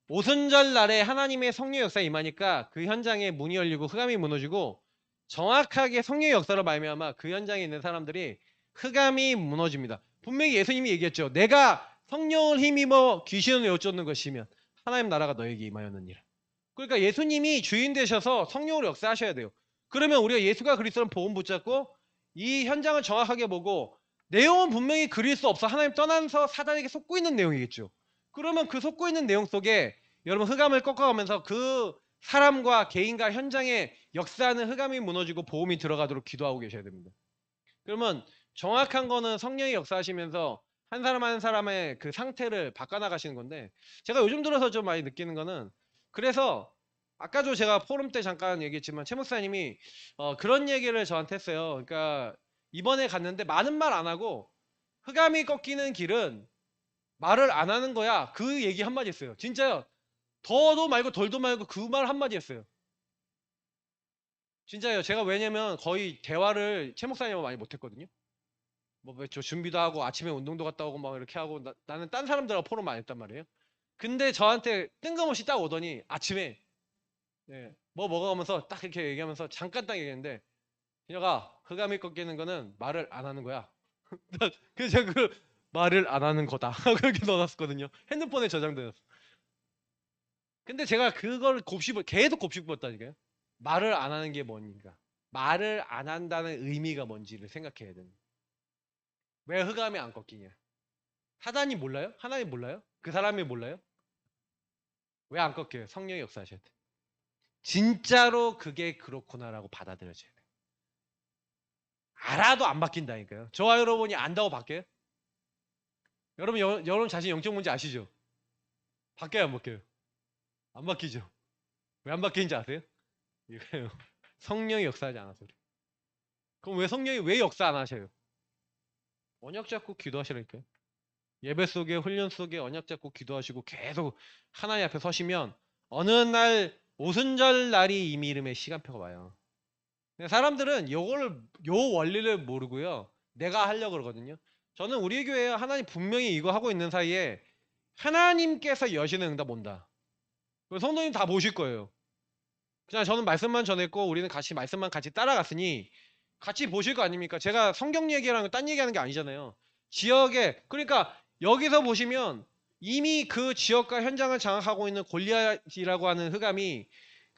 오순절 날에 하나님의 성령 역사 임하니까 그 현장에 문이 열리고 흑암이 무너지고 정확하게 성령의 역사로 말미암아 그 현장에 있는 사람들이 흑암이 무너집니다. 분명히 예수님이 얘기했죠. 내가 성령을 힘입어 귀신을 내어쫓는 것이면 하나님 나라가 너에게 임하였느니라. 그러니까 예수님이 주인 되셔서 성령으로 역사하셔야 돼요. 그러면 우리가 예수가 그리스도는 복음 붙잡고 이 현장을 정확하게 보고 내용은 분명히 그릴 수 없어. 하나님 떠나서 사단에게 속고 있는 내용이겠죠. 그러면 그 속고 있는 내용 속에 여러분 흑암을 꺾어가면서 그 사람과 개인과 현장에 역사하는 흑암이 무너지고 보험이 들어가도록 기도하고 계셔야 됩니다. 그러면 정확한 거는 성령이 역사하시면서 한 사람 한 사람의 그 상태를 바꿔나가시는 건데 제가 요즘 들어서 좀 많이 느끼는 거는 그래서 아까도 제가 포럼 때 잠깐 얘기했지만 최 목사님이 그런 얘기를 저한테 했어요. 그러니까 이번에 갔는데 많은 말 안 하고 흑암이 꺾이는 길은 말을 안 하는 거야. 그 얘기 한마디 했어요. 진짜요. 더도 말고 덜도 말고 그 말 한마디 했어요. 진짜요. 제가 왜냐면 거의 대화를 최 목사님하고 많이 못했거든요. 뭐 저 준비도 하고 아침에 운동도 갔다 오고 막 이렇게 하고 나는 딴 사람들하고 포럼 안 했단 말이에요. 근데 저한테 뜬금없이 딱 오더니 아침에 뭐 먹어가면서 딱 이렇게 얘기하면서 잠깐 딱 얘기했는데 그녀가 흑암이 꺾이는 거는 말을 안 하는 거야. 그래서 제가 그 말을 안 하는 거다 그렇게 넣어놨었거든요. 핸드폰에 저장되었어. 근데 제가 그걸 계속 곱씹었다니까요. 말을 안 하는 게 뭔가, 말을 안 한다는 의미가 뭔지를 생각해야 되는. 왜 흑암이 안 꺾이냐? 사단이 몰라요? 하나님 몰라요? 그 사람이 몰라요? 왜 안 꺾여요? 성령이 역사하셔야 돼. 진짜로 그게 그렇구나라고 받아들여져야 돼. 알아도 안 바뀐다니까요. 저와 여러분이 안다고 바뀌어요? 여러분 자신 영적 문제 아시죠? 바뀌어요, 안 바뀌어요? 안 바뀌죠. 왜 안 바뀌는지 아세요? 이거예요. 성령이 역사하지 않아서 그래. 그럼 왜 성령이 왜 역사 안 하셔요? 언약 잡고 기도하시라니까요. 예배 속에 훈련 속에 언약 잡고 기도하시고 계속 하나님 앞에 서시면 어느 날 오순절 날이 이미 이름의 시간표가 와요. 사람들은 요 원리를 모르고요. 내가 하려고 그러거든요. 저는 우리 교회에 하나님 분명히 이거 하고 있는 사이에 하나님께서 여시는 응답 온다. 성도님 다 보실 거예요. 그냥 저는 말씀만 전했고 우리는 같이 말씀만 같이 따라갔으니 같이 보실 거 아닙니까? 제가 성경 얘기랑 딴 얘기하는 게 아니잖아요. 지역에 그러니까 여기서 보시면 이미 그 지역과 현장을 장악하고 있는 골리앗이라고 하는 흑암이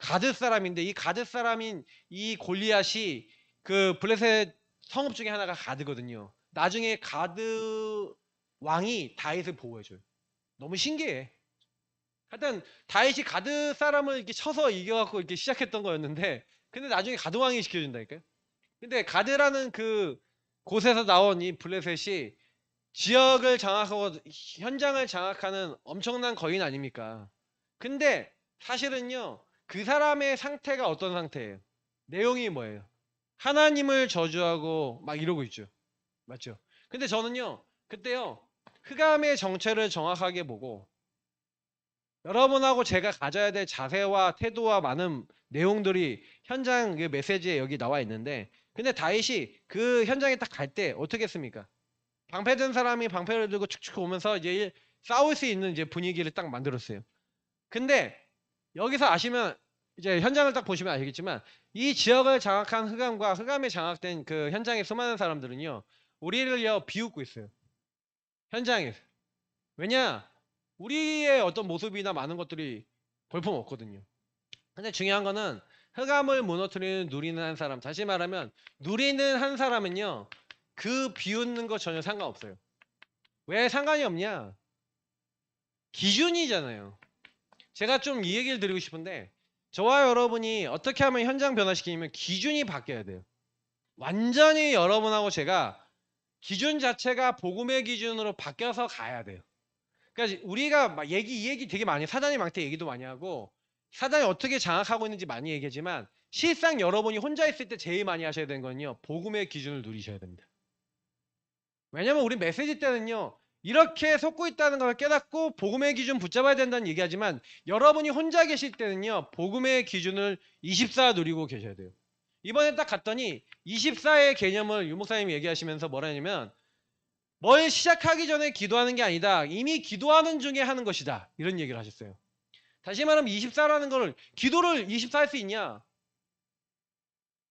가드 사람인데 이 가드 사람인 이 골리앗이 그 블레셋 성읍 중에 하나가 가드거든요. 나중에 가드 왕이 다윗을 보호해줘요. 너무 신기해. 하여튼 다윗이 가드 사람을 이렇게 쳐서 이겨갖고 이렇게 시작했던 거였는데 근데 나중에 가드 왕이 시켜준다니까요. 근데 가드라는 그 곳에서 나온 이 블레셋이 지역을 장악하고 현장을 장악하는 엄청난 거인 아닙니까? 근데 사실은요, 그 사람의 상태가 어떤 상태예요? 내용이 뭐예요? 하나님을 저주하고 막 이러고 있죠. 맞죠? 근데 저는요, 그때요, 흑암의 정체를 정확하게 보고 여러분하고 제가 가져야 될 자세와 태도와 많은 내용들이 현장 그 메시지에 여기 나와 있는데 근데 다윗이 그 현장에 딱 갈 때 어떻게 했습니까? 방패 든 사람이 방패를 들고 축축 오면서 이제 싸울 수 있는 이제 분위기를 딱 만들었어요. 근데 여기서 아시면 이제 현장을 딱 보시면 아시겠지만 이 지역을 장악한 흑암과 흑암에 장악된 그 현장의 수많은 사람들은요. 우리를요 비웃고 있어요. 현장에서. 왜냐? 우리의 어떤 모습이나 많은 것들이 볼품 없거든요. 근데 중요한 거는 흑암을 무너뜨리는 누리는 한 사람. 다시 말하면 누리는 한 사람은요. 그 비웃는 거 전혀 상관없어요. 왜 상관이 없냐? 기준이잖아요. 제가 좀 이 얘기를 드리고 싶은데 저와 여러분이 어떻게 하면 현장 변화시키냐면 기준이 바뀌어야 돼요. 완전히 여러분하고 제가 기준 자체가 복음의 기준으로 바뀌어서 가야 돼요. 그러니까 우리가 막 이 얘기 되게 많이 사단의 망태 얘기도 많이 하고 사단이 어떻게 장악하고 있는지 많이 얘기하지만 실상 여러분이 혼자 있을 때 제일 많이 하셔야 되는 건요. 복음의 기준을 누리셔야 됩니다. 왜냐면 우리 메시지 때는요. 이렇게 속고 있다는 걸 깨닫고 복음의 기준 붙잡아야 된다는 얘기하지만 여러분이 혼자 계실 때는요. 복음의 기준을 24 누리고 계셔야 돼요. 이번에 딱 갔더니 24의 개념을 유 목사님이 얘기하시면서 뭐라 하냐면 뭘 시작하기 전에 기도하는 게 아니다. 이미 기도하는 중에 하는 것이다. 이런 얘기를 하셨어요. 다시 말하면 24라는 걸 기도를 24 할 수 있냐?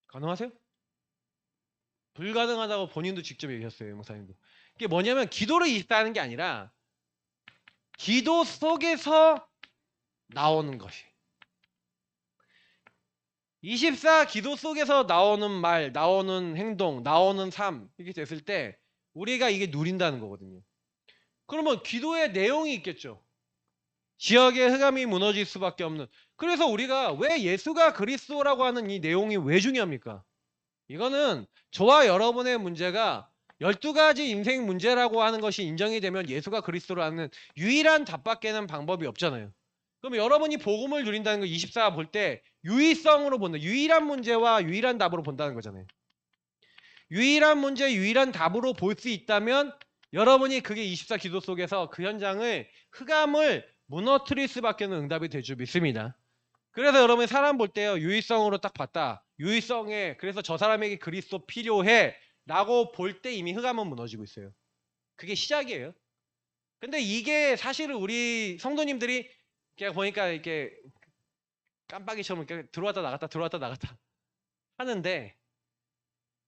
가능하세요? 불가능하다고 본인도 직접 얘기했어요. 목사님도. 이게 뭐냐면 기도를 24 하는 게 아니라 기도 속에서 나오는 것이 24 기도 속에서 나오는 말, 나오는 행동, 나오는 삶 이렇게 됐을 때 우리가 이게 누린다는 거거든요. 그러면 기도의 내용이 있겠죠. 지역의 흑암이 무너질 수밖에 없는. 그래서 우리가 왜 예수가 그리스도라고 하는 이 내용이 왜 중요합니까? 이거는 저와 여러분의 문제가 12가지 인생 문제라고 하는 것이 인정이 되면 예수가 그리스도라는 유일한 답밖에는 방법이 없잖아요. 그럼 여러분이 복음을 누린다는 거 24 볼 때 유일성으로 본다. 유일한 문제와 유일한 답으로 본다는 거잖아요. 유일한 문제, 유일한 답으로 볼 수 있다면 여러분이 그게 24 기도 속에서 그 현장을 흑암을 무너뜨릴 수밖에는 응답이 될 줄 믿습니다. 그래서 여러분이 사람 볼 때요. 유일성으로 딱 봤다. 유일성에 그래서 저 사람에게 그리스도 필요해 라고 볼 때 이미 흑암은 무너지고 있어요. 그게 시작이에요. 근데 이게 사실은 우리 성도님들이 그냥 보니까 이렇게 깜빡이처럼 이렇게 들어왔다 나갔다 들어왔다 나갔다 하는데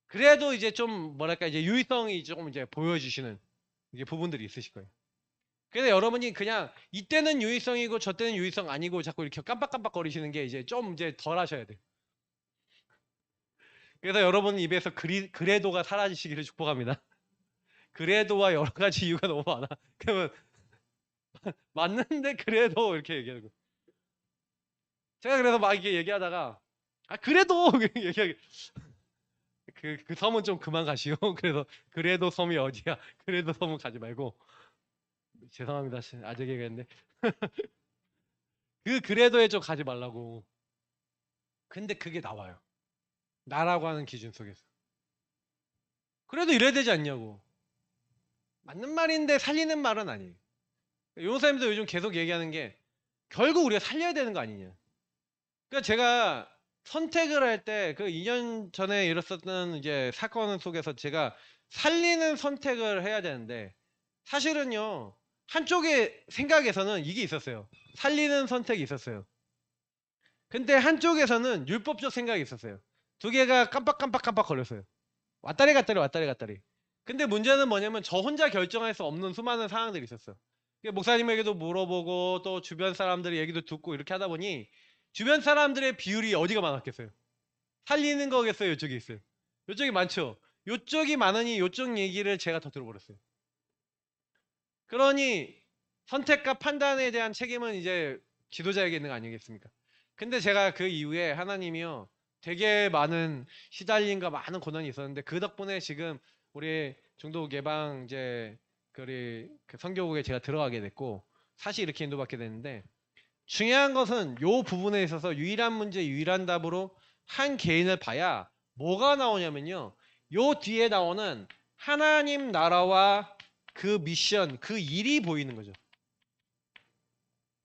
그래도 이제 좀 뭐랄까 이제 유의성이 조금 이제 보여주시는 이게 부분들이 있으실 거예요. 그래서 여러분이 그냥 이때는 유의성이고 저 때는 유의성 아니고 자꾸 이렇게 깜빡깜빡 거리시는 게 이제 좀 이제 덜 하셔야 돼요. 그래서 여러분 입에서 그래도가 사라지시기를 축복합니다. 그래도와 여러 가지 이유가 너무 많아. 그러면 맞는데 그래도 이렇게 얘기하는 거. 제가 그래서 막 이렇게 얘기하다가 아 그래도 얘기하기 그 섬은 좀 그만 가시오. 그래서 그래도 섬이 어디야? 그래도 섬은 가지 말고 죄송합니다. 아재 개그인데 그 그래도에 좀 가지 말라고. 근데 그게 나와요. 나라고 하는 기준 속에서. 그래도 이래야 되지 않냐고. 맞는 말인데 살리는 말은 아니에요. 요사님도 요즘 계속 얘기하는 게 결국 우리가 살려야 되는 거 아니냐. 그러니까 제가 선택을 할 때 그 2년 전에 일었었던 이제 사건 속에서 제가 살리는 선택을 해야 되는데 사실은요 한쪽의 생각에서는 이게 있었어요. 살리는 선택이 있었어요. 근데 한쪽에서는 율법적 생각이 있었어요. 두 개가 깜빡깜빡깜빡 걸렸어요. 왔다리 갔다리 왔다리 갔다리. 근데 문제는 뭐냐면 저 혼자 결정할 수 없는 수많은 상황들이 있었어요. 목사님에게도 물어보고 또 주변 사람들의 얘기도 듣고 이렇게 하다 보니 주변 사람들의 비율이 어디가 많았겠어요? 살리는 거겠어요? 이쪽이 있어요? 이쪽이 많죠? 이쪽이 많으니 이쪽 얘기를 제가 더 들어버렸어요. 그러니 선택과 판단에 대한 책임은 이제 지도자에게 있는 거 아니겠습니까? 근데 제가 그 이후에 하나님이요, 되게 많은 시달림과 많은 고난이 있었는데 그 덕분에 지금 우리 중도 개방 이제 그 선교국에 제가 들어가게 됐고 사실 이렇게 인도받게 됐는데, 중요한 것은 요 부분에 있어서 유일한 문제, 유일한 답으로 한 개인을 봐야 뭐가 나오냐면요, 요 뒤에 나오는 하나님 나라와 그 미션, 그 일이 보이는 거죠.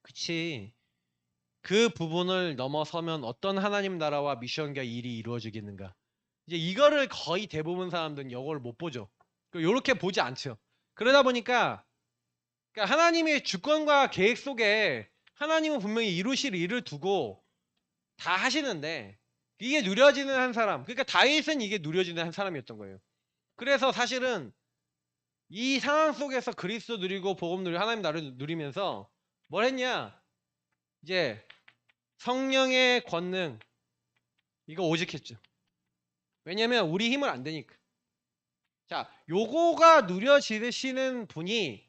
그치? 그 부분을 넘어서면 어떤 하나님 나라와 미션과 일이 이루어지겠는가? 이제 이거를 거의 대부분 사람들은 이걸 못 보죠. 요렇게 보지 않죠. 그러다 보니까 그러니까 하나님의 주권과 계획 속에 하나님은 분명히 이루실 일을 두고 다 하시는데 이게 누려지는 한 사람, 그러니까 다윗은 이게 누려지는 한 사람이었던 거예요. 그래서 사실은 이 상황 속에서 그리스도 누리고 복음 누리고 하나님 나라를 누리면서 뭘 했냐? 이제 성령의 권능, 이거 오직했죠. 왜냐면 우리 힘은 안 되니까. 자, 요거가 누려지시는 분이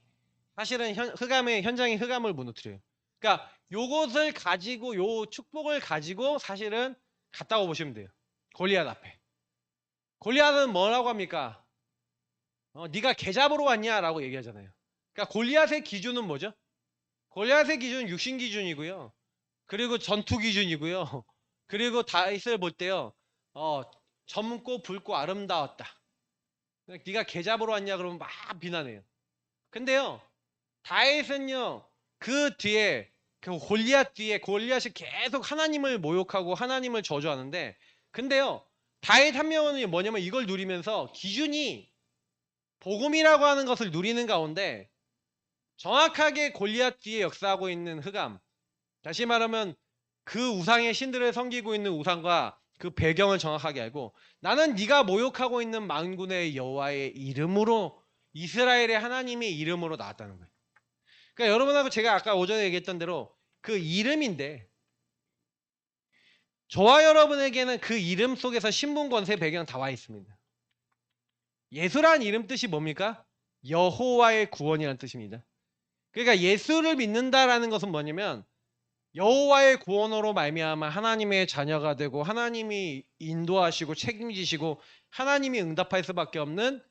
사실은 흑암의 현장의 흑암을 무너뜨려요. 그러니까 요것을 가지고, 요 축복을 가지고 사실은 갔다고 보시면 돼요. 골리앗 앞에. 골리앗은 뭐라고 합니까? 네가 개 잡으러 왔냐라고 얘기하잖아요. 그러니까 골리앗의 기준은 뭐죠? 골리앗의 기준은 육신 기준이고요. 그리고 전투 기준이고요. 그리고 다윗을 볼 때요, 젊고 붉고 아름다웠다. 네가 개 잡으러 왔냐 그러면 막 비난해요. 근데요, 다윗은요, 그 뒤에 그 골리앗 뒤에 골리앗이 계속 하나님을 모욕하고 하나님을 저주하는데, 근데요, 다윗 한 명은 뭐냐면 이걸 누리면서 기준이 복음이라고 하는 것을 누리는 가운데 정확하게 골리앗 뒤에 역사하고 있는 흑암, 다시 말하면 그 우상의 신들을 섬기고 있는 우상과 그 배경을 정확하게 알고, 나는 네가 모욕하고 있는 만군의 여호와의 이름으로, 이스라엘의 하나님의 이름으로 나왔다는 거예요. 그러니까 여러분하고 제가 아까 오전에 얘기했던 대로 그 이름인데, 저와 여러분에게는 그 이름 속에서 신분 권세 배경 다 와 있습니다. 예수란 이름 뜻이 뭡니까? 여호와의 구원이라는 뜻입니다. 그러니까 예수를 믿는다라는 것은 뭐냐면 여호와의 구원으로 말미암아 하나님의 자녀가 되고 하나님이 인도하시고 책임지시고 하나님이 응답할 수밖에 없는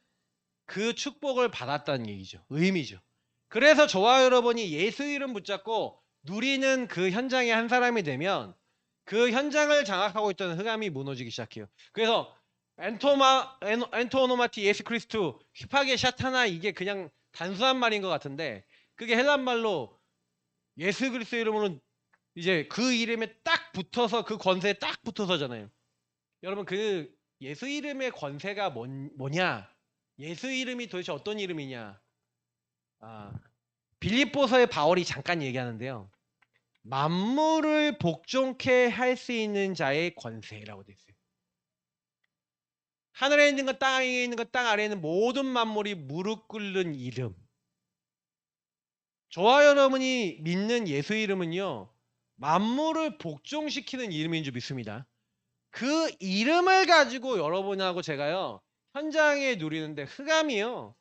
그 축복을 받았다는 얘기죠. 의미죠. 그래서 저와 여러분이 예수 이름 붙잡고 누리는 그 현장의 한 사람이 되면 그 현장을 장악하고 있던 흑암이 무너지기 시작해요. 그래서 엔토노마티 예수 크리스투 휘파게 샤타나, 이게 그냥 단순한 말인 것 같은데 그게 헬란 말로 예수 그리스도 이름으로 이제 그 이름에 딱 붙어서 그 권세에 딱 붙어서잖아요. 여러분, 그 예수 이름의 권세가 뭐냐? 예수 이름이 도대체 어떤 이름이냐? 빌립보서의 바울이 잠깐 얘기하는데요, 만물을 복종케 할 수 있는 자의 권세라고 되어 있어요. 하늘에 있는 것, 땅 위에 있는 것, 땅 아래에 있는 모든 만물이 무릎 꿇는 이름. 저와 여러분이 믿는 예수 이름은요, 만물을 복종시키는 이름인 줄 믿습니다. 그 이름을 가지고 여러분하고 제가요, 현장에 누리는데 흑암이요.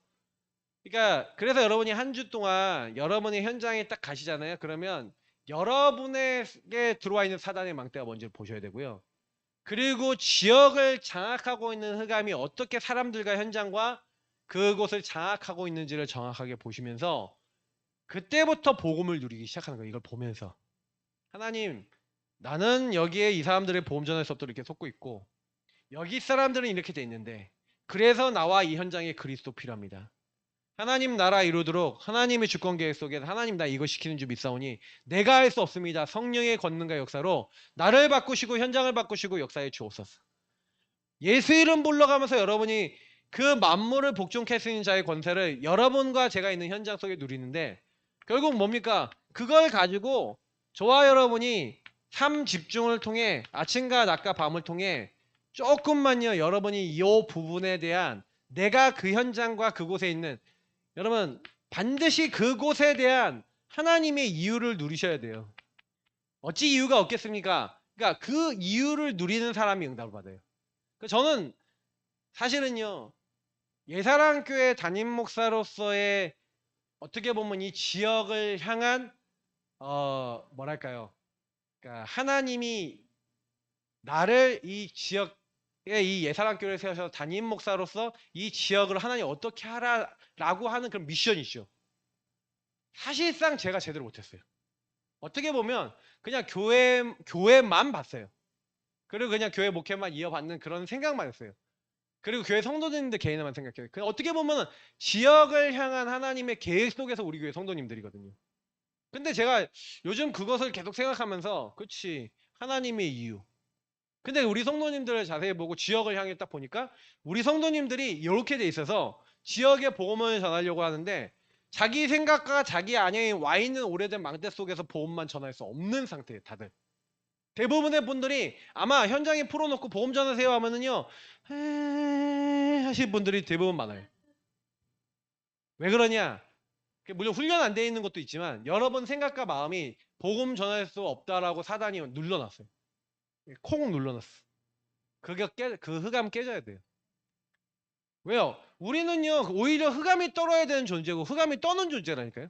그러니까 그래서 여러분이 한 주 동안 여러분이 현장에 딱 가시잖아요. 그러면 여러분에게 들어와 있는 사단의 망대가 뭔지를 보셔야 되고요. 그리고 지역을 장악하고 있는 흑암이 어떻게 사람들과 현장과 그곳을 장악하고 있는지를 정확하게 보시면서 그때부터 복음을 누리기 시작하는 거예요. 이걸 보면서 하나님, 나는 여기에 이 사람들의 보험 전할 수 없도록 이렇게 속고 있고 여기 사람들은 이렇게 돼 있는데 그래서 나와 이 현장에 그리스도 필요합니다. 하나님 나라 이루도록 하나님의 주권 계획 속에서 하나님 나 이거 시키는 줄 믿사오니 내가 할 수 없습니다. 성령의 권능과 역사로 나를 바꾸시고 현장을 바꾸시고 역사에 주옵소서. 예수 이름 불러가면서 여러분이 그 만물을 복종케 할 수 있는 자의 권세를 여러분과 제가 있는 현장 속에 누리는데, 결국 뭡니까? 그걸 가지고 저와 여러분이 삶 집중을 통해 아침과 낮과 밤을 통해 조금만요, 여러분이 이 부분에 대한 내가 그 현장과 그곳에 있는, 여러분 반드시 그곳에 대한 하나님의 이유를 누리셔야 돼요. 어찌 이유가 없겠습니까? 그러니까 그 이유를 누리는 사람이 응답을 받아요. 저는 사실은요, 예사랑교회 담임 목사로서의 어떻게 보면 이 지역을 향한 뭐랄까요? 그러니까 하나님이 나를 이 지역에 이 예사랑교회를 세워서 담임 목사로서 이 지역을 하나님 어떻게 하라라고 하는 그런 미션이죠. 사실상 제가 제대로 못했어요. 어떻게 보면 그냥 교회만 봤어요. 그리고 그냥 교회 목회만 이어받는 그런 생각만 했어요. 그리고 교회 성도님들 개인만 생각해요. 어떻게 보면 지역을 향한 하나님의 계획 속에서 우리 교회 성도님들이거든요. 근데 제가 요즘 그것을 계속 생각하면서 그치 하나님의 이유. 근데 우리 성도님들을 자세히 보고 지역을 향해 딱 보니까 우리 성도님들이 이렇게 돼 있어서 지역의 복음을 전하려고 하는데 자기 생각과 자기 안에 와 있는 오래된 망대 속에서 복음만 전할 수 없는 상태예요. 다들. 대부분의 분들이 아마 현장에 풀어놓고 보험 전하세요 하면은요 하실 분들이 대부분 많아요. 왜 그러냐? 물론 훈련 안 돼 있는 것도 있지만 여러분 생각과 마음이 복음 전할 수 없다라고 사단이 눌러놨어요. 콩 눌러놨어. 그 흑암 깨져야 돼요. 왜요? 우리는요 오히려 흑암이 떨어야 되는 존재고 흑암이 떠는 존재라니까요.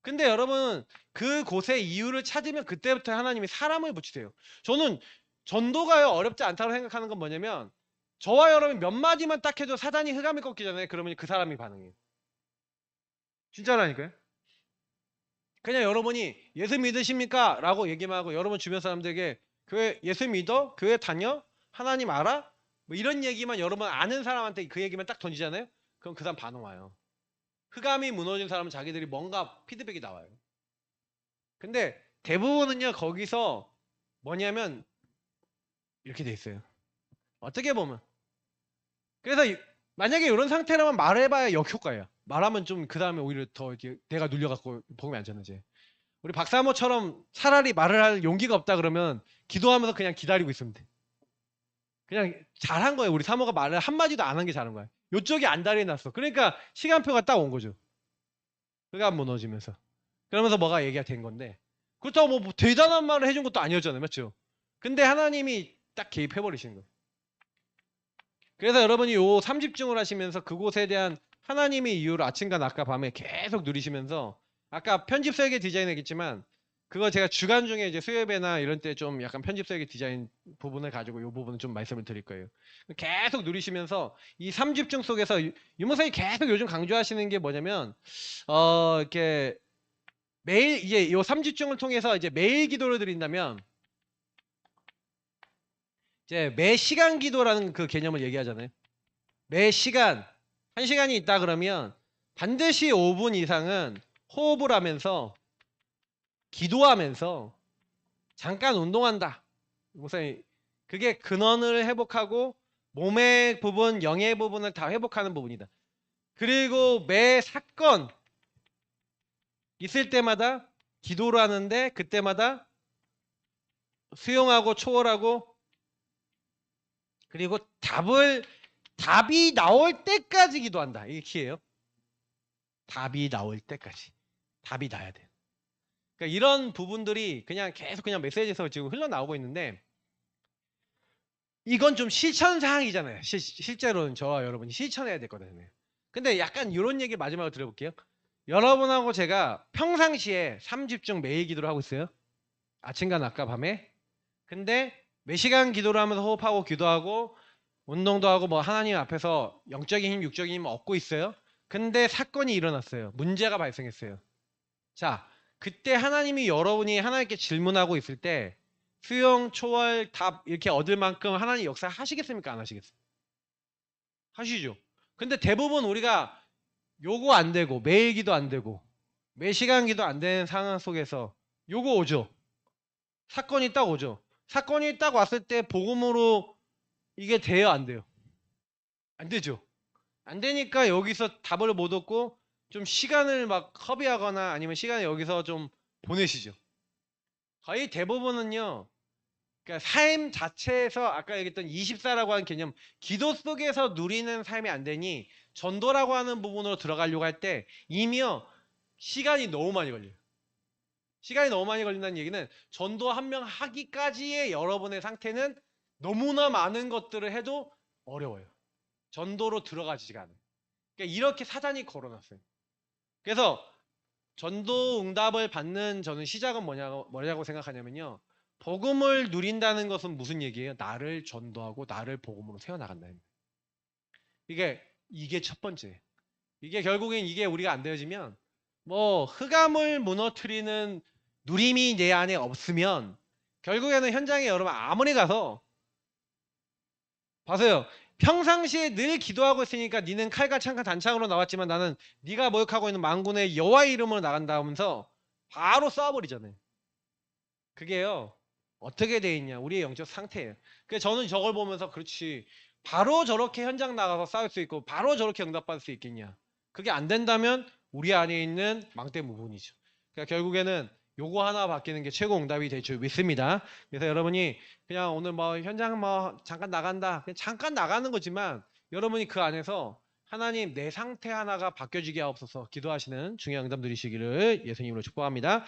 근데 여러분 그곳의 이유를 찾으면 그때부터 하나님이 사람을 붙이세요. 저는 전도가 어렵지 않다고 생각하는 건 뭐냐면 저와 여러분이 몇 마디만 딱 해도 사단이 흑암이 꺾이잖아요. 그러면 그 사람이 반응해요. 진짜라니까요. 그냥 여러분이 예수 믿으십니까? 라고 얘기만 하고 여러분 주변 사람들에게 교회 예수 믿어? 교회 다녀? 하나님 알아? 뭐 이런 얘기만 여러분 아는 사람한테 그 얘기만 딱 던지잖아요. 그럼 그 사람 반응 와요. 흑암이 무너진 사람은 자기들이 뭔가 피드백이 나와요. 근데 대부분은요 거기서 뭐냐면 이렇게 돼 있어요. 어떻게 보면 그래서 만약에 이런 상태라면 말해봐야 역효과예요. 말하면 좀 그 다음에 오히려 더 이렇게 내가 눌려갖고 복음이 안 전하지. 우리 박사모처럼 차라리 말을 할 용기가 없다 그러면 기도하면서 그냥 기다리고 있으면 돼. 그냥 잘한 거예요. 우리 사모가 말을 한마디도 안 한 게 잘한 거야. 요쪽이 안달이 났어. 그러니까 시간표가 딱 온 거죠. 흑암 무너지면서. 그러면서 뭐가 얘기가 된 건데 그렇다고 뭐 대단한 말을 해준 것도 아니었잖아요. 맞죠? 근데 하나님이 딱 개입해버리시는 거예요. 그래서 여러분이 요 3집중을 하시면서 그곳에 대한 하나님의 이유를 아침과 낮과 밤에 계속 누리시면서 아까 편집 설계 디자인 했겠지만 그거 제가 주간 중에 이제 수요예배나 이런 때 좀 약간 편집 설계 디자인 부분을 가지고 이 부분은 좀 말씀을 드릴 거예요. 계속 누리시면서 이 3집중 속에서 유목사님 계속 요즘 강조하시는 게 뭐냐면 이렇게 매일 이제 요 3집중을 통해서 이제 매일 기도를 드린다면 이제 매 시간 기도라는 그 개념을 얘기하잖아요. 매 시간 1시간이 있다 그러면 반드시 5분 이상은 호흡을 하면서 기도하면서 잠깐 운동한다. 목사님 그게 근원을 회복하고 몸의 부분, 영의 부분을 다 회복하는 부분이다. 그리고 매 사건 있을 때마다 기도를 하는데 그때마다 수용하고 초월하고 그리고 답이 나올 때까지 기도한다. 이게 키예요. 답이 나올 때까지. 답이 나야 돼요. 그러니까 이런 부분들이 그냥 계속 그냥 메시지에서 지금 흘러나오고 있는데 이건 좀 실천 사항이잖아요. 실제로는 저와 여러분이 실천해야 되거든요. 근데 약간 이런 얘기 마지막으로 드려볼게요. 여러분하고 제가 평상시에 3집중 매일 기도를 하고 있어요. 아침과 낮과 밤에. 근데 몇 시간 기도를 하면서 호흡하고 기도하고 운동도 하고 뭐 하나님 앞에서 영적인 힘, 육적인 힘을 얻고 있어요. 근데 사건이 일어났어요. 문제가 발생했어요. 자, 그때 하나님이 여러분이 하나님께 질문하고 있을 때 수용, 초월, 답 이렇게 얻을 만큼 하나님 역사 하시겠습니까? 안 하시겠어요? 하시죠. 근데 대부분 우리가 요거 안 되고 매일 기도 안 되고 매 시간 기도 안 되는 상황 속에서 요거 오죠. 사건이 딱 오죠. 사건이 딱 왔을 때 복음으로 이게 돼요, 안 돼요? 안 되죠. 안 되니까 여기서 답을 못 얻고 좀 시간을 막 허비하거나 아니면 시간을 여기서 좀 보내시죠. 거의 대부분은요. 그러니까 삶 자체에서 아까 얘기했던 24라고 하는 개념, 기도 속에서 누리는 삶이 안 되니 전도라고 하는 부분으로 들어가려고 할 때 이미요 시간이 너무 많이 걸려요. 시간이 너무 많이 걸린다는 얘기는 전도 한 명 하기까지의 여러분의 상태는 너무나 많은 것들을 해도 어려워요. 전도로 들어가지가 않아요. 그러니까 이렇게 사단이 걸어놨어요. 그래서 전도 응답을 받는 저는 시작은 뭐냐고 생각하냐면요. 복음을 누린다는 것은 무슨 얘기예요? 나를 전도하고 나를 복음으로 세워나간다는 거예요. 이게 첫 번째. 이게 결국엔 이게 우리가 안 되어지면 뭐 흑암을 무너뜨리는 누림이 내 안에 없으면 결국에는 현장에 여러분 아무리 가서 봐세요. 평상시에 늘 기도하고 있으니까 니는 칼과 창과 단창으로 나왔지만 나는 네가 모욕하고 있는 만군의 여호와의 이름으로 나간다 하면서 바로 쏴버리잖아요. 그게요. 어떻게 돼 있냐. 우리의 영적 상태예요. 그래서 저는 저걸 보면서 그렇지. 바로 저렇게 현장 나가서 싸울 수 있고 바로 저렇게 응답받을 수 있겠냐. 그게 안 된다면 우리 안에 있는 망대무분이죠. 그러니까 결국에는 요거 하나 바뀌는 게 최고 응답이 될 줄 믿습니다. 그래서 여러분이 그냥 오늘 뭐 현장 뭐 잠깐 나간다. 그냥 잠깐 나가는 거지만 여러분이 그 안에서 하나님 내 상태 하나가 바뀌어지게 하옵소서 기도하시는 중요한 응답 누리시기를 예수님으로 축복합니다.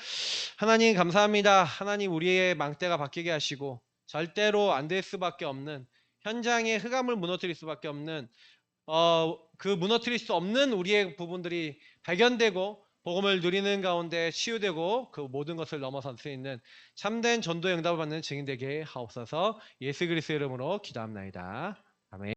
하나님 감사합니다. 하나님 우리의 망대가 바뀌게 하시고 절대로 안 될 수밖에 없는 현장의 흑암을 무너뜨릴 수밖에 없는 그 무너뜨릴 수 없는 우리의 부분들이 발견되고 복음을 누리는 가운데 치유되고 그 모든 것을 넘어설 수 있는 참된 전도의 응답을 받는 증인 되게 하옵소서. 예수 그리스도의 이름으로 기도합나이다.